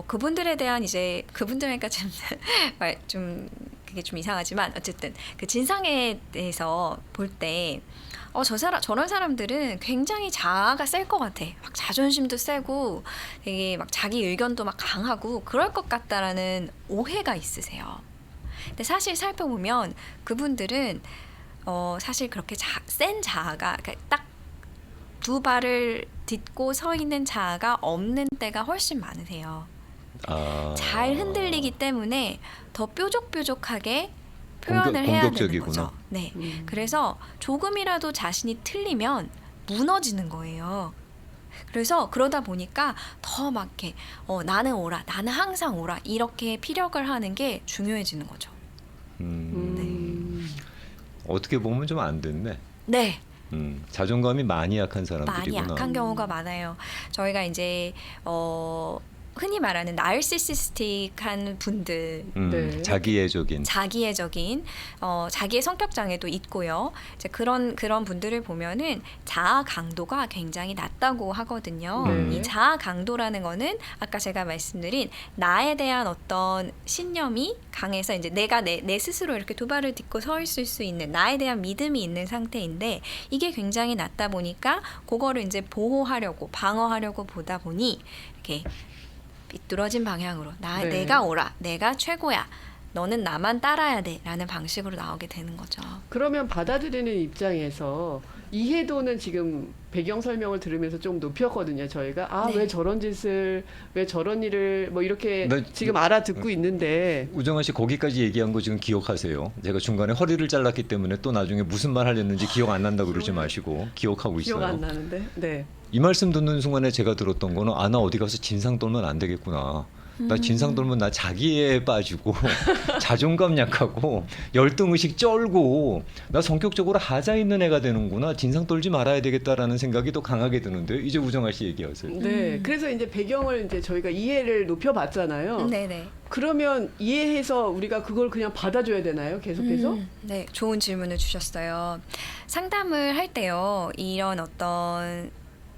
[SPEAKER 3] 그분들에 대한 이제 그분들이니까 좀 그게 좀 이상하지만 어쨌든 그 진상에 대해서 볼 때 저런 사람들은 굉장히 자아가 셀 것 같아. 막 자존심도 세고 되게 막 자기 의견도 막 강하고 그럴 것 같다라는 오해가 있으세요. 근데 사실 살펴보면 그분들은 사실 그렇게 센 자아가 딱 두 발을 딛고 서 있는 자아가 없는 때가 훨씬 많으세요.
[SPEAKER 1] 아.
[SPEAKER 3] 잘 흔들리기 때문에 더 뾰족뾰족하게 표현을 해야 되는
[SPEAKER 1] 공격적이구나.
[SPEAKER 3] 거죠. 네. 그래서 조금이라도 자신이 틀리면 무너지는 거예요. 그래서 그러다 보니까 더 막 이렇게 나는 옳아, 나는 항상 옳아 이렇게 피력을 하는 게 중요해지는 거죠.
[SPEAKER 1] 어떻게 보면 좀 안 됐네.
[SPEAKER 3] 네.
[SPEAKER 1] 자존감이 많이 약한 사람들이구나.
[SPEAKER 3] 많이 약한 경우가 많아요. 저희가 이제 흔히 말하는 나르시시스틱한 분들,
[SPEAKER 2] 네.
[SPEAKER 1] 자기애적인.
[SPEAKER 3] 자기애적인 자기의 성격 장애도 있고요. 이제 그런 분들을 보면은 자아 강도가 굉장히 낮다고 하거든요.
[SPEAKER 2] 네.
[SPEAKER 3] 이 자아 강도라는 거는 아까 제가 말씀드린 나에 대한 어떤 신념이 강해서 이제 내가 내 스스로 이렇게 두 발을 딛고 서 있을 수 있는 나에 대한 믿음이 있는 상태인데 이게 굉장히 낮다 보니까 그거를 이제 보호하려고 방어하려고 보다 보니 이렇게 삐뚤어진 방향으로
[SPEAKER 2] 네.
[SPEAKER 3] 내가 옳아, 내가 최고야, 너는 나만 따라야 돼라는 방식으로 나오게 되는 거죠.
[SPEAKER 2] 그러면 받아들이는 입장에서 이해도는 지금 배경 설명을 들으면서 좀 높였거든요. 저희가
[SPEAKER 3] 네.
[SPEAKER 2] 왜 저런 짓을 왜 저런 일을 뭐 이렇게
[SPEAKER 1] 나-
[SPEAKER 2] 지금 알아듣고 있는데
[SPEAKER 1] 우정아 씨 거기까지 얘기한 거 지금 기억하세요. 제가 중간에 허리를 잘랐기 때문에 또 나중에 무슨 말 하려는지 기억 안 난다고 그러지 마시고 기억하고 있어요.
[SPEAKER 2] 기억 안 나는데. 네.
[SPEAKER 1] 이 말씀 듣는 순간에 제가 들었던 거는 나 어디 가서 진상 떨면 안 되겠구나. 나 진상 떨면 나 자기애에 빠지고 자존감 약하고 열등의식 쩔고 나 성격적으로 하자 있는 애가 되는구나. 진상 떨지 말아야 되겠다라는 생각이 더 강하게 드는데 이제 우정아 씨 얘기하세요.
[SPEAKER 2] 네. 그래서 이제 배경을 이제 저희가 이해를 높여봤잖아요.
[SPEAKER 3] 네네.
[SPEAKER 2] 그러면 이해해서 우리가 그걸 그냥 받아줘야 되나요? 계속해서?
[SPEAKER 3] 네, 좋은 질문을 주셨어요. 상담을 할 때요, 이런 어떤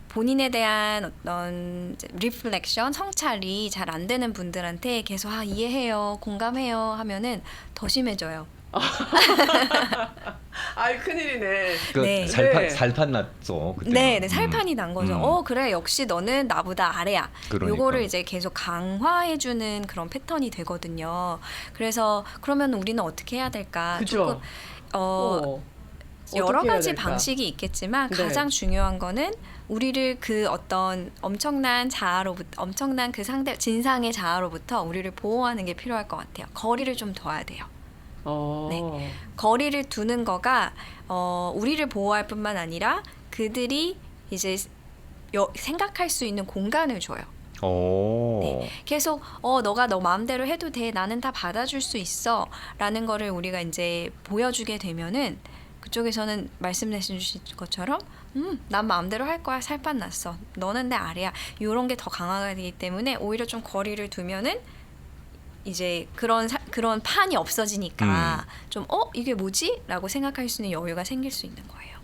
[SPEAKER 3] 본인에 대한 어떤 리플렉션, 성찰이 잘 안 되는 분들한테 계속 이해해요, 공감해요 하면은 더 심해져요.
[SPEAKER 2] 아이 큰일이네.
[SPEAKER 1] 그
[SPEAKER 3] 네.
[SPEAKER 1] 살판 났어. 그때는.
[SPEAKER 3] 네, 살판이 난 거죠.
[SPEAKER 1] 음.
[SPEAKER 3] 그래, 역시 너는 나보다 아래야.
[SPEAKER 1] 그러니까.
[SPEAKER 3] 요거를 이제 계속 강화해주는 그런 패턴이 되거든요. 그래서 그러면 우리는 어떻게 해야 될까?
[SPEAKER 2] 그죠?
[SPEAKER 3] 조금 여러
[SPEAKER 2] 어떻게 해야
[SPEAKER 3] 가지
[SPEAKER 2] 될까?
[SPEAKER 3] 방식이 있겠지만
[SPEAKER 2] 네.
[SPEAKER 3] 가장 중요한 거는 우리를 그 어떤 엄청난 자아로부터 엄청난 그 상대 진상의 자아로부터 우리를 보호하는 게 필요할 것 같아요. 거리를 좀 둬야 돼요. 네. 거리를 두는 거가 우리를 보호할 뿐만 아니라 그들이 이제 생각할 수 있는 공간을 줘요. 네. 계속 너가 너 마음대로 해도 돼. 나는 다 받아줄 수 있어. 라는 거를 우리가 이제 보여주게 되면은 그쪽에서는 말씀해 주신 것처럼 난 마음대로 할 거야. 살판 났어. 너는 내 아래야. 이런 게 더 강화가 되기 때문에 오히려 좀 거리를 두면은 이제 그런 판이 없어지니까 좀 이게 뭐지? 라고 생각할 수 있는 여유가 생길 수 있는 거예요.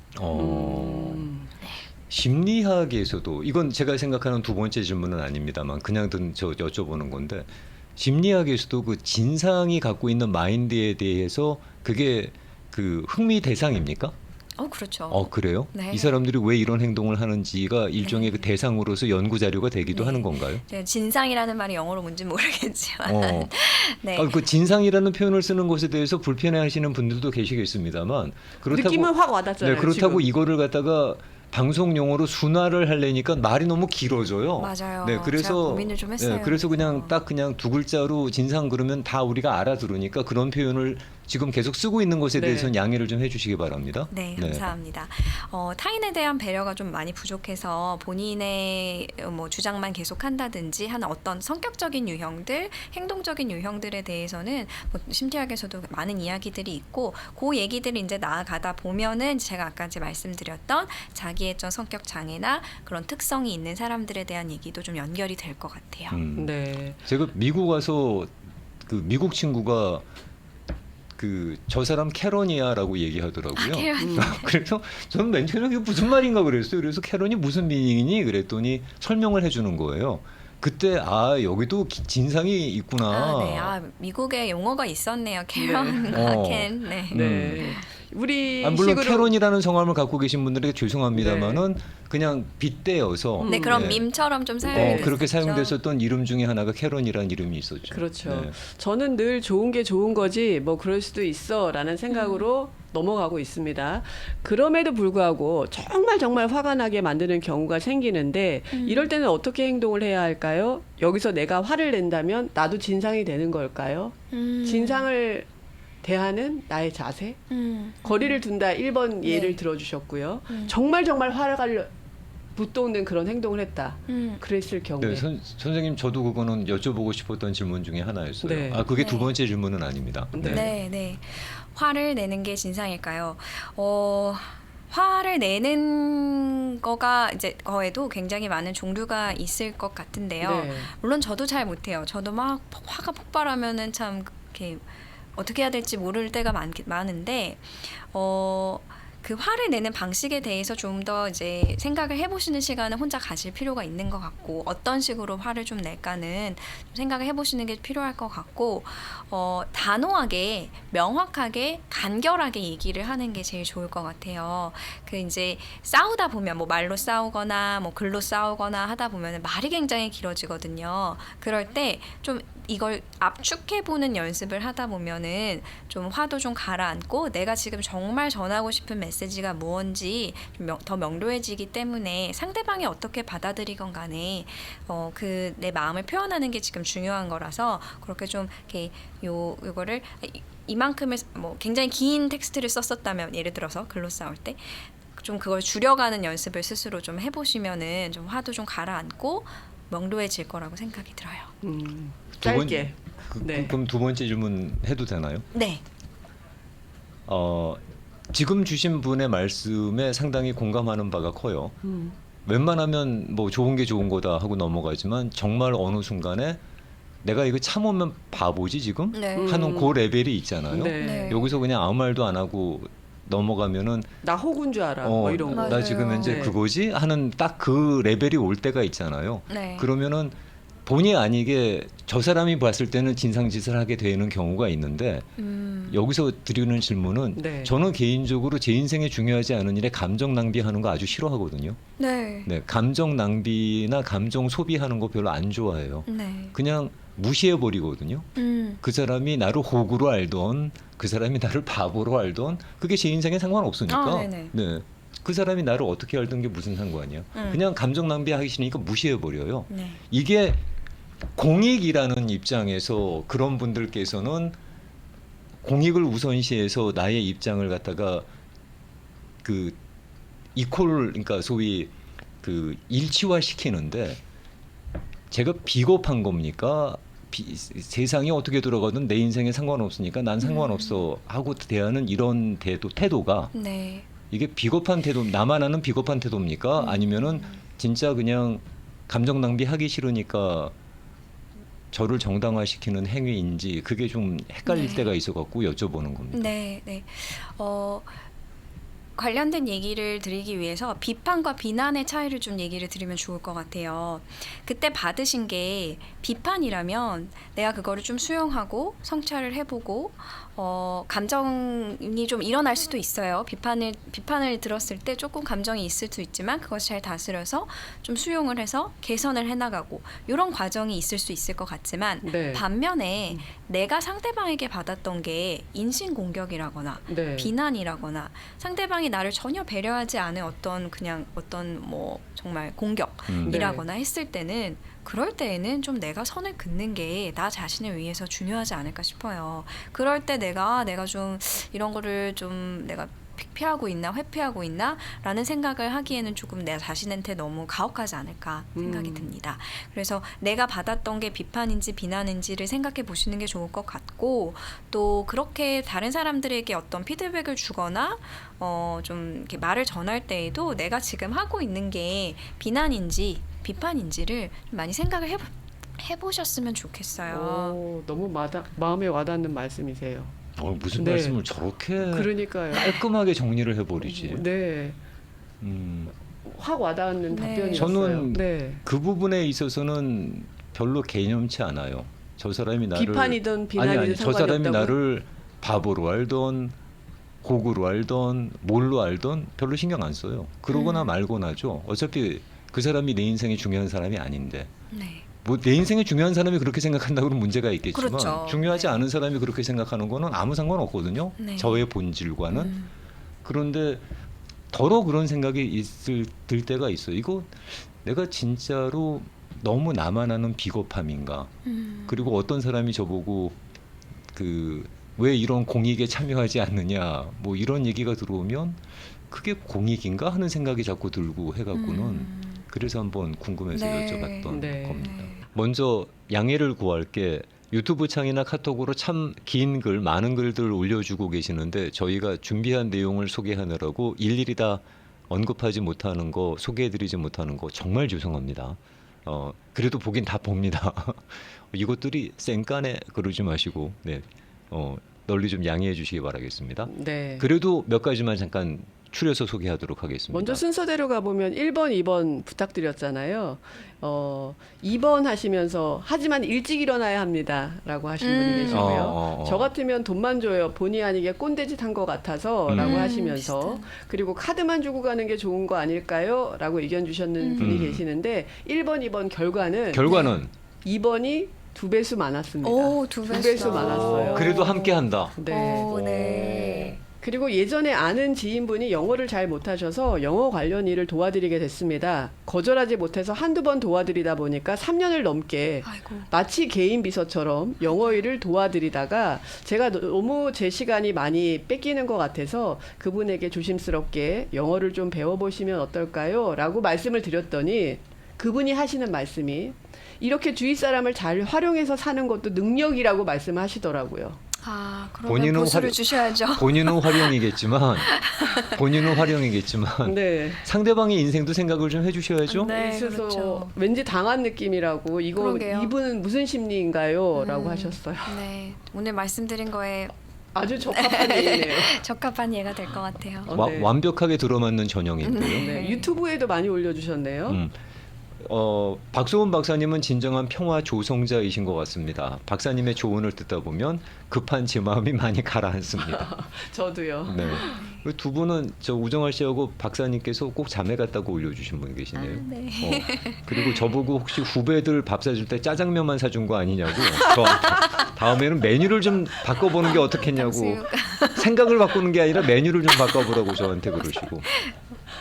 [SPEAKER 1] 심리학에서도 이건 제가 생각하는 두 번째 질문은 아닙니다만 그냥 여쭤보는 건데 심리학에서도 그 진상이 갖고 있는 마인드에 대해서 그게 그 흥미 대상입니까?
[SPEAKER 3] 그렇죠.
[SPEAKER 1] 그래요?
[SPEAKER 3] 네.
[SPEAKER 1] 이 사람들이 왜 이런 행동을 하는지가 일종의 그 대상으로서 연구 자료가 되기도
[SPEAKER 3] 네.
[SPEAKER 1] 하는 건가요?
[SPEAKER 3] 진상이라는 말이 영어로 뭔지 모르겠지만
[SPEAKER 1] 어.
[SPEAKER 3] 네.
[SPEAKER 1] 그 진상이라는 표현을 쓰는 것에 대해서 불편해하시는 분들도 계시겠습니다만 그렇다고
[SPEAKER 2] 느낌은 확 와닿잖아요.
[SPEAKER 1] 네, 그렇다고
[SPEAKER 2] 지금.
[SPEAKER 1] 이거를 갖다가 방송 용어로 순화를 하려니까 말이 너무 길어져요.
[SPEAKER 3] 맞아요.
[SPEAKER 1] 네,
[SPEAKER 3] 제가
[SPEAKER 1] 그래서
[SPEAKER 3] 고민을 좀 했어요.
[SPEAKER 1] 그래서 그냥 딱 그냥 두 글자로 진상 그러면 다 우리가 알아들으니까 그런 표현을 지금 계속 쓰고 있는 것에
[SPEAKER 2] 네.
[SPEAKER 1] 대해서는 양해를 좀 해주시기 바랍니다.
[SPEAKER 3] 네, 감사합니다. 타인에 대한 배려가 좀 많이 부족해서 본인의 뭐 주장만 계속한다든지 하는 어떤 성격적인 유형들, 행동적인 유형들에 대해서는 뭐 심리학에서도 많은 이야기들이 있고 그 얘기들을 이제 나아가다 보면은 제가 아까 이제 말씀드렸던 자기애적 성격 장애나 그런 특성이 있는 사람들에 대한 얘기도 좀 연결이 될 것 같아요.
[SPEAKER 2] 네.
[SPEAKER 1] 제가 미국 와서 그 미국 친구가 저 사람 캐런이야라고 얘기하더라고요.
[SPEAKER 3] 캐런.
[SPEAKER 1] 그래서 저는 맨 처음에 그게 무슨 말인가 그랬어요. 그래서 캐런이 무슨 미닝이니 그랬더니 설명을 해주는 거예요. 그때 여기도 진상이 있구나.
[SPEAKER 3] 네. 미국에 용어가 있었네요. 캐런과 켄. 네.
[SPEAKER 2] 네. 우리
[SPEAKER 1] 물론
[SPEAKER 2] 식으로
[SPEAKER 1] 캐런이라는 성함을 갖고 계신 분들에게 죄송합니다만은 그냥 빗대어서
[SPEAKER 3] 네, 그런 밈처럼 좀 사용이
[SPEAKER 1] 그렇게
[SPEAKER 3] 됐었죠.
[SPEAKER 1] 사용됐었던 이름 중에 하나가 캐런이라는 이름이 있었죠.
[SPEAKER 2] 그렇죠.
[SPEAKER 1] 네.
[SPEAKER 2] 저는 늘 좋은 게 좋은 거지 뭐 그럴 수도 있어라는 생각으로 넘어가고 있습니다. 그럼에도 불구하고 정말 화가 나게 만드는 경우가 생기는데 이럴 때는 어떻게 행동을 해야 할까요? 여기서 내가 화를 낸다면 나도 진상이 되는 걸까요? 진상을 대하는 나의 자세? 거리를 둔다 1번 예를
[SPEAKER 3] 네.
[SPEAKER 2] 들어주셨고요. 정말 화를 붙돋는 그런 행동을 했다. 그랬을 경우에.
[SPEAKER 1] 네, 선생님 저도 그거는 여쭤보고 싶었던 질문 중에 하나였어요.
[SPEAKER 2] 네.
[SPEAKER 1] 그게
[SPEAKER 3] 네.
[SPEAKER 1] 두 번째 질문은 아닙니다.
[SPEAKER 3] 네. 화를 내는 게 진상일까요? 화를 내는 거가 이제 거에도 굉장히 많은 종류가 있을 것 같은데요.
[SPEAKER 2] 네.
[SPEAKER 3] 물론 저도 잘 못해요. 저도 막 화가 폭발하면은 참 이렇게 어떻게 해야 될지 모를 때가 많은데 그 화를 내는 방식에 대해서 좀 더 이제 생각을 해보시는 시간을 혼자 가질 필요가 있는 것 같고 어떤 식으로 화를 좀 낼까는 좀 생각을 해보시는 게 필요할 것 같고 단호하게 명확하게 간결하게 얘기를 하는 게 제일 좋을 것 같아요. 그 이제 싸우다 보면 뭐 말로 싸우거나 뭐 글로 싸우거나 하다 보면 말이 굉장히 길어지거든요. 그럴 때 좀 이걸 압축해보는 연습을 하다 보면은 좀 화도 좀 가라앉고 내가 지금 정말 전하고 싶은 메시지가 무언지 좀 더 명료해지기 때문에 상대방이 어떻게 받아들이건 간에 그 내 마음을 표현하는 게 지금 중요한 거라서 그렇게 좀 이렇게 요거를 이만큼의 뭐 굉장히 긴 텍스트를 썼었다면 예를 들어서 글로 싸울 때 좀 그걸 줄여가는 연습을 스스로 좀 해보시면은 좀 화도 좀 가라앉고 명료해질 거라고 생각이 들어요.
[SPEAKER 2] 짧게. 네.
[SPEAKER 1] 그럼 두 번째 질문 해도 되나요?
[SPEAKER 3] 네.
[SPEAKER 1] 지금 주신 분의 말씀에 상당히 공감하는 바가 커요. 웬만하면 뭐 좋은 게 좋은 거다 하고 넘어가지만 정말 어느 순간에 내가 이거 참으면 바보지 지금?
[SPEAKER 3] 네.
[SPEAKER 1] 하는 그 레벨이 있잖아요.
[SPEAKER 2] 네.
[SPEAKER 3] 네.
[SPEAKER 1] 여기서 그냥 아무 말도 안 하고 넘어가면은
[SPEAKER 2] 나 혹은 줄 알아. 뭐 이런 거.
[SPEAKER 3] 맞아요.
[SPEAKER 1] 나 지금 현재
[SPEAKER 2] 네.
[SPEAKER 1] 그거지 하는 딱 그 레벨이 올 때가 있잖아요.
[SPEAKER 3] 네.
[SPEAKER 1] 그러면은 본의 아니게 저 사람이 봤을 때는 진상짓을 하게 되는 경우가 있는데 여기서 드리는 질문은
[SPEAKER 2] 네.
[SPEAKER 1] 저는 개인적으로 제 인생에 중요하지 않은 일에 감정 낭비하는 거 아주 싫어하거든요.
[SPEAKER 3] 네.
[SPEAKER 1] 네, 감정 낭비나 감정 소비하는 거 별로 안 좋아해요.
[SPEAKER 3] 네.
[SPEAKER 1] 그냥 무시해 버리거든요. 그 사람이 나를 호구로 알던 그 사람이 나를 바보로 알던 그게 제 인생에 상관없으니까.
[SPEAKER 3] 네네.
[SPEAKER 1] 네. 그 사람이 나를 어떻게 알던 게 무슨 상관이야. 그냥 감정 낭비하기 싫으니까 무시해 버려요.
[SPEAKER 3] 네.
[SPEAKER 1] 이게 공익이라는 입장에서 그런 분들께서는 공익을 우선시해서 나의 입장을 갖다가 그 그러니까 소위 그 일치화 시키는데 제가 비겁한 겁니까? 세상이 어떻게 돌아가든 내 인생에 상관없으니까 난 상관없어 하고 대하는 이런 태도가
[SPEAKER 3] 네.
[SPEAKER 1] 이게 비겁한 태도, 나만 아는 비겁한 태도입니까? 아니면은 진짜 그냥 감정 낭비하기 싫으니까 저를 정당화시키는 행위인지 그게 좀 헷갈릴
[SPEAKER 3] 네.
[SPEAKER 1] 때가 있어갖고 여쭤보는 겁니다.
[SPEAKER 3] 네. 네. 관련된 얘기를 드리기 위해서 비판과 비난의 차이를 좀 얘기를 드리면 좋을 것 같아요. 그때 받으신 게 비판이라면 내가 그거를 좀 수용하고 성찰을 해보고 감정이 좀 일어날 수도 있어요. 비판을 들었을 때 조금 감정이 있을 수 있지만 그것을 잘 다스려서 좀 수용을 해서 개선을 해나가고 이런 과정이 있을 수 있을 것 같지만
[SPEAKER 2] 네.
[SPEAKER 3] 반면에 내가 상대방에게 받았던 게 인신공격이라거나
[SPEAKER 2] 네.
[SPEAKER 3] 비난이라거나 상대방이 나를 전혀 배려하지 않은 어떤 뭐 정말 공격이라거나 했을 때는 그럴 때에는 좀 내가 선을 긋는 게 나 자신을 위해서 중요하지 않을까 싶어요. 그럴 때 내가 좀 이런 거를 좀 내가 피하고 있나 회피하고 있나 라는 생각을 하기에는 조금 내 자신한테 너무 가혹하지 않을까 생각이 듭니다. 그래서 내가 받았던 게 비판인지 비난인지를 생각해 보시는 게 좋을 것 같고 또 그렇게 다른 사람들에게 어떤 피드백을 주거나 좀 이렇게 말을 전할 때에도 내가 지금 하고 있는 게 비난인지 비판인지를 좀 많이 생각을 해보셨으면 좋겠어요.
[SPEAKER 2] 오, 너무 마음에 와닿는 말씀이세요.
[SPEAKER 1] 무슨
[SPEAKER 2] 네.
[SPEAKER 1] 말씀을 저렇게
[SPEAKER 2] 그러니까요.
[SPEAKER 1] 깔끔하게 정리를 해버리지.
[SPEAKER 2] 네. 확 와닿는
[SPEAKER 3] 네.
[SPEAKER 2] 답변이었어요.
[SPEAKER 1] 저는
[SPEAKER 2] 네.
[SPEAKER 1] 그 부분에 있어서는 별로 개념치 않아요. 저 사람이 나를
[SPEAKER 2] 비판이든 비난이든
[SPEAKER 1] 아니 저
[SPEAKER 2] 상관이
[SPEAKER 1] 사람이
[SPEAKER 2] 없다고요?
[SPEAKER 1] 나를 바보로 알던 고구로 알던 뭘로 알던 별로 신경 안 써요. 그러거나 말고나죠. 어차피 그 사람이 내 인생에 중요한 사람이 아닌데.
[SPEAKER 3] 네.
[SPEAKER 1] 뭐 내 인생에 중요한 사람이 그렇게 생각한다고 그러면 문제가 있겠지만
[SPEAKER 3] 그렇죠.
[SPEAKER 1] 중요하지
[SPEAKER 3] 네.
[SPEAKER 1] 않은 사람이 그렇게 생각하는 거는 아무 상관없거든요.
[SPEAKER 3] 네.
[SPEAKER 1] 저의 본질과는. 그런데 더러 그런 생각이 들 때가 있어요. 이거 내가 진짜로 너무 나만 아는 비겁함인가. 그리고 어떤 사람이 저보고 왜 이런 공익에 참여하지 않느냐 뭐 이런 얘기가 들어오면 그게 공익인가 하는 생각이 자꾸 들고 해갖고는 그래서 한번 궁금해서
[SPEAKER 3] 네.
[SPEAKER 1] 여쭤봤던
[SPEAKER 2] 네.
[SPEAKER 1] 겁니다.
[SPEAKER 3] 네.
[SPEAKER 1] 먼저 양해를 구할게. 유튜브 창이나 카톡으로 참 긴 글, 많은 글들 올려주고 계시는데 저희가 준비한 내용을 소개하느라고 일일이 다 언급하지 못하는 거, 소개해드리지 못하는 거 정말 죄송합니다. 그래도 보긴 다 봅니다. 이것들이 쌩까네 그러지 마시고 널리 좀 양해해 주시기 바라겠습니다.
[SPEAKER 2] 네.
[SPEAKER 1] 그래도 몇 가지만 잠깐 추려서 소개하도록 하겠습니다.
[SPEAKER 2] 먼저 순서대로 가보면 1번, 2번 부탁드렸잖아요. 2번 하시면서 하지만 일찍 일어나야 합니다. 라고 하신 분이 계시고요. 저 같으면 돈만 줘요. 본의 아니게 꼰대짓 한 것 같아서 라고 하시면서
[SPEAKER 3] 비슷한.
[SPEAKER 2] 그리고 카드만 주고 가는 게 좋은 거 아닐까요? 라고 의견 주셨는 분이 계시는데 1번, 2번 결과는 2번이 2배수 많았습니다.
[SPEAKER 3] 오, 2배수
[SPEAKER 2] 많았어요.
[SPEAKER 1] 그래도 함께한다.
[SPEAKER 2] 네.
[SPEAKER 3] 오, 네.
[SPEAKER 2] 그리고 예전에 아는 지인분이 영어를 잘 못하셔서 영어 관련 일을 도와드리게 됐습니다. 거절하지 못해서 한두 번 도와드리다 보니까 3년을 넘게
[SPEAKER 3] 아이고.
[SPEAKER 2] 마치 개인 비서처럼 영어 일을 도와드리다가 제가 너무 제 시간이 많이 뺏기는 것 같아서 그분에게 조심스럽게 영어를 좀 배워보시면 어떨까요? 라고 말씀을 드렸더니 그분이 하시는 말씀이 이렇게 주위 사람을 잘 활용해서 사는 것도 능력이라고 말씀하시더라고요.
[SPEAKER 3] 그러면
[SPEAKER 1] 본인은
[SPEAKER 3] 보수를 주셔야죠.
[SPEAKER 1] 본인은 활용이겠지만
[SPEAKER 2] 네.
[SPEAKER 1] 상대방의 인생도 생각을 좀 해주셔야죠.
[SPEAKER 3] 네,
[SPEAKER 2] 있어서
[SPEAKER 3] 그렇죠.
[SPEAKER 2] 왠지 당한 느낌이라고
[SPEAKER 3] 그러게요.
[SPEAKER 2] 이분은 무슨 심리인가요? 라고 하셨어요.
[SPEAKER 3] 네, 오늘 말씀드린 거에
[SPEAKER 2] 아주 적합한 얘기네요.
[SPEAKER 3] 적합한 예가 될 것 같아요.
[SPEAKER 2] 네.
[SPEAKER 1] 완벽하게 들어맞는 전형인데요.
[SPEAKER 2] 네, 유튜브에도 많이 올려주셨네요.
[SPEAKER 1] 박소은 박사님은 진정한 평화 조성자이신 것 같습니다. 박사님의 조언을 듣다 보면 급한 제 마음이 많이 가라앉습니다.
[SPEAKER 2] 저도요.
[SPEAKER 1] 네. 두 분은 저 우정할 씨하고 박사님께서 꼭 자매 같다고 올려주신 분이 계시네요.
[SPEAKER 3] 네.
[SPEAKER 1] 그리고 저보고 혹시 후배들 밥 사줄 때 짜장면만 사준 거 아니냐고. 다음에는 메뉴를 좀 바꿔보는 게 어떻겠냐고.
[SPEAKER 3] 탕수육.
[SPEAKER 1] 생각을 바꾸는 게 아니라 메뉴를 좀 바꿔보라고 저한테 그러시고.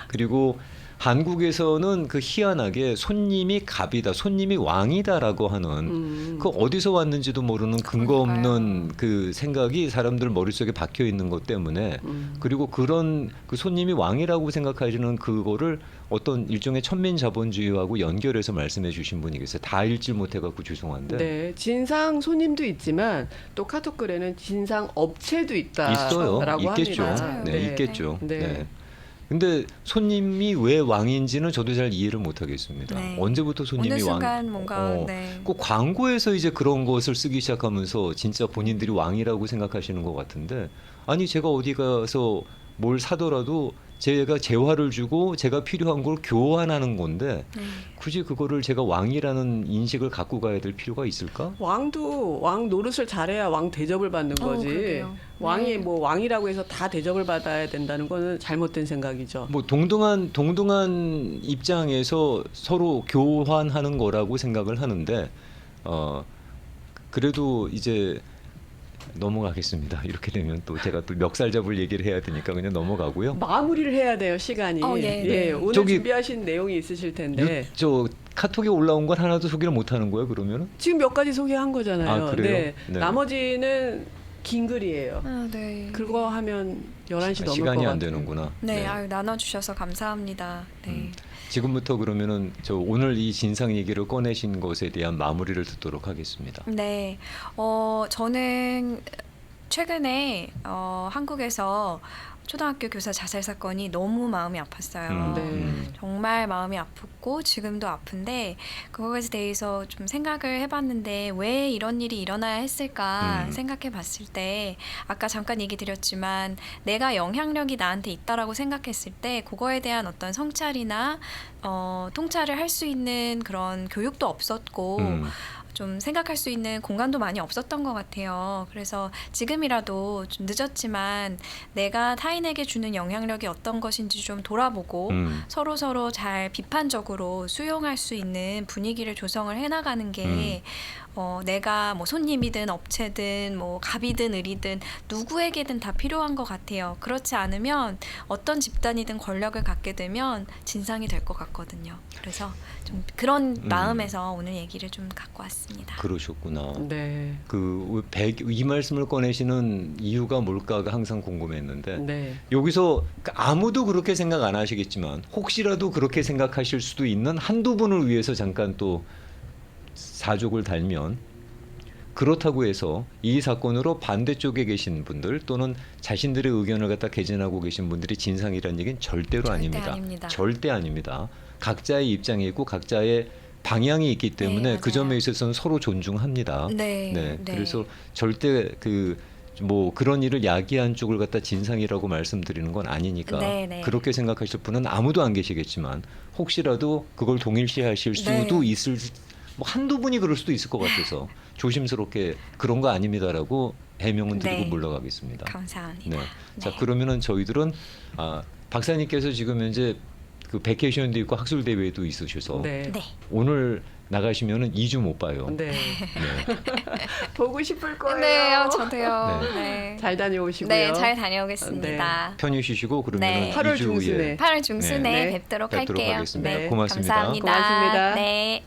[SPEAKER 1] 그리고 한국에서는 그 희한하게 손님이 갑이다, 손님이 왕이다라고 하는 그 어디서 왔는지도 모르는 근거 없는 그 생각이 사람들 머릿속에 박혀 있는 것 때문에 그리고 그런 그 손님이 왕이라고 생각하시는 그거를 어떤 일종의 천민 자본주의하고 연결해서 말씀해 주신 분이 계세요. 다 읽질 못해 갖고 죄송한데.
[SPEAKER 2] 네, 진상 손님도 있지만 또 카톡 글에는 진상 업체도 있다라고
[SPEAKER 1] 있어요. 있겠죠.
[SPEAKER 2] 합니다.
[SPEAKER 1] 네, 있겠죠.
[SPEAKER 2] 네.
[SPEAKER 1] 네. 근데 손님이 왜 왕인지는 저도 잘 이해를 못 하겠습니다.
[SPEAKER 3] 네.
[SPEAKER 1] 언제부터 손님이
[SPEAKER 3] 어느
[SPEAKER 1] 왕?
[SPEAKER 3] 순간 뭔가 네.
[SPEAKER 1] 꼭 광고에서 이제 그런 것을 쓰기 시작하면서 진짜 본인들이 왕이라고 생각하시는 것 같은데 아니 제가 어디 가서 뭘 사더라도 제가 재화를 주고 제가 필요한 걸 교환하는 건데 굳이 그거를 제가 왕이라는 인식을 갖고 가야 될 필요가 있을까?
[SPEAKER 2] 왕도 왕 노릇을 잘해야 왕 대접을 받는 거지.
[SPEAKER 3] 그러게요.
[SPEAKER 2] 왕이
[SPEAKER 3] 네.
[SPEAKER 2] 뭐 왕이라고 해서 다 대접을 받아야 된다는 거는 잘못된 생각이죠.
[SPEAKER 1] 뭐 동등한 입장에서 서로 교환하는 거라고 생각을 하는데 그래도 이제 넘어가겠습니다. 이렇게 되면 또 제가 또 멱살 잡을 얘기를 해야 되니까 그냥 넘어가고요.
[SPEAKER 2] 마무리를 해야 돼요, 시간이.
[SPEAKER 3] 네,
[SPEAKER 2] 예,
[SPEAKER 3] 네.
[SPEAKER 2] 오늘
[SPEAKER 1] 저기-
[SPEAKER 2] 준비하신 내용이 있으실 텐데
[SPEAKER 1] 저 카톡에 올라온 건 하나도 소개를 못 하는 거예요, 그러면은?
[SPEAKER 2] 지금 몇 가지 소개한 거잖아요.
[SPEAKER 1] 아, 그래요?
[SPEAKER 2] 네.
[SPEAKER 1] 네.
[SPEAKER 2] 나머지는 긴 글이에요.
[SPEAKER 3] 네.
[SPEAKER 2] 그거 하면 11시 넘을 것
[SPEAKER 1] 시간이
[SPEAKER 2] 같아요.
[SPEAKER 1] 안 되는구나.
[SPEAKER 3] 네, 아유, 나눠주셔서 감사합니다. 네.
[SPEAKER 1] 지금부터 그러면은 저 오늘 이 진상 얘기를 꺼내신 것에 대한 마무리를 듣도록 하겠습니다.
[SPEAKER 3] 네, 저는 최근에 한국에서 초등학교 교사 자살 사건이 너무 마음이 아팠어요.
[SPEAKER 2] 네.
[SPEAKER 3] 정말 마음이 아팠고 지금도 아픈데 그것에 대해서 좀 생각을 해봤는데 왜 이런 일이 일어나야 했을까 생각해봤을 때 아까 잠깐 얘기 드렸지만 내가 영향력이 나한테 있다라고 생각했을 때 그거에 대한 어떤 성찰이나 통찰을 할 수 있는 그런 교육도 없었고 좀 생각할 수 있는 공간도 많이 없었던 것 같아요. 그래서 지금이라도 좀 늦었지만 내가 타인에게 주는 영향력이 어떤 것인지 좀 돌아보고 서로 잘 비판적으로 수용할 수 있는 분위기를 조성을 해나가는 게 내가 뭐 손님이든 업체든 뭐 갑이든 을이든 누구에게든 다 필요한 것 같아요. 그렇지 않으면 어떤 집단이든 권력을 갖게 되면 진상이 될 것 같거든요. 그래서 좀 그런 마음에서 오늘 얘기를 좀 갖고 왔습니다.
[SPEAKER 1] 그러셨구나.
[SPEAKER 2] 네.
[SPEAKER 1] 이 말씀을 꺼내시는 이유가 뭘까가 항상 궁금했는데
[SPEAKER 2] 네.
[SPEAKER 1] 여기서 아무도 그렇게 생각 안 하시겠지만 혹시라도 그렇게 생각하실 수도 있는 한두 분을 위해서 잠깐 또 사족을 달면 그렇다고 해서 이 사건으로 반대쪽에 계신 분들 또는 자신들의 의견을 갖다 개진하고 계신 분들이 진상이라는 얘기는 절대로
[SPEAKER 3] 절대
[SPEAKER 1] 아닙니다.
[SPEAKER 3] 아닙니다.
[SPEAKER 1] 절대 아닙니다. 각자의 입장이 있고 각자의 방향이 있기 때문에
[SPEAKER 3] 네,
[SPEAKER 1] 그
[SPEAKER 3] 맞아요.
[SPEAKER 1] 점에 있어서는 서로 존중합니다.
[SPEAKER 3] 네.
[SPEAKER 1] 그래서 절대 뭐 그런 일을 야기한 쪽을 갖다 진상이라고 말씀드리는 건 아니니까
[SPEAKER 3] 네.
[SPEAKER 1] 그렇게 생각하실 분은 아무도 안 계시겠지만 혹시라도 그걸 동일시하실 수도
[SPEAKER 3] 네.
[SPEAKER 1] 있을 뭐 한두 분이 그럴 수도 있을 것 같아서 조심스럽게 그런 거 아닙니다라고 해명은 드리고
[SPEAKER 3] 네.
[SPEAKER 1] 물러가겠습니다.
[SPEAKER 3] 감사합니다.
[SPEAKER 1] 네. 자
[SPEAKER 3] 네.
[SPEAKER 1] 그러면은 저희들은 박사님께서 지금 현재 그 베케이션도 있고 학술 대회도 있으셔서
[SPEAKER 2] 네.
[SPEAKER 3] 네.
[SPEAKER 1] 오늘 나가시면은 2주 못 봐요.
[SPEAKER 2] 네.
[SPEAKER 1] 네.
[SPEAKER 2] 보고 싶을 거예요.
[SPEAKER 3] 네, 저도요.
[SPEAKER 1] 네.
[SPEAKER 3] 네.
[SPEAKER 2] 잘 다녀오시고요.
[SPEAKER 3] 네, 잘 다녀오겠습니다.
[SPEAKER 1] 편히 쉬시고 그러면
[SPEAKER 3] 네.
[SPEAKER 2] 8월
[SPEAKER 1] 2주
[SPEAKER 2] 중순에.
[SPEAKER 1] 후에
[SPEAKER 3] 8월 중순에
[SPEAKER 2] 네.
[SPEAKER 3] 뵙도록
[SPEAKER 1] 뵙도록
[SPEAKER 3] 할게요.
[SPEAKER 1] 하겠습니다.
[SPEAKER 3] 네,
[SPEAKER 1] 고맙습니다.
[SPEAKER 3] 감사합니다.
[SPEAKER 2] 고맙습니다.
[SPEAKER 3] 네.